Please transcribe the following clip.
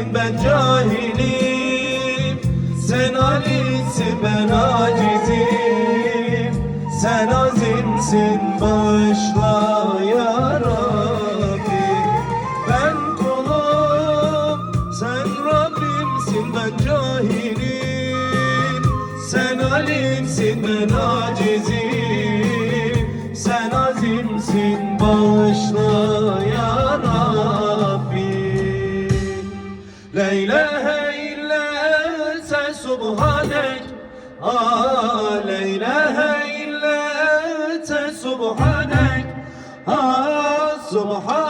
alimsin, ben cahilim. Sen alimsin, ben acizim. Sen azimsin, bağışla ya Rabbi. Ben kulum, sen Rabbimsin, ben cahilim. Sen alimsin, ben acizim. Sen azimsin, bağışla ya Rabbi. La ilahe illa sen subhanek. La ilahe illa sen subhanek. Subhanek.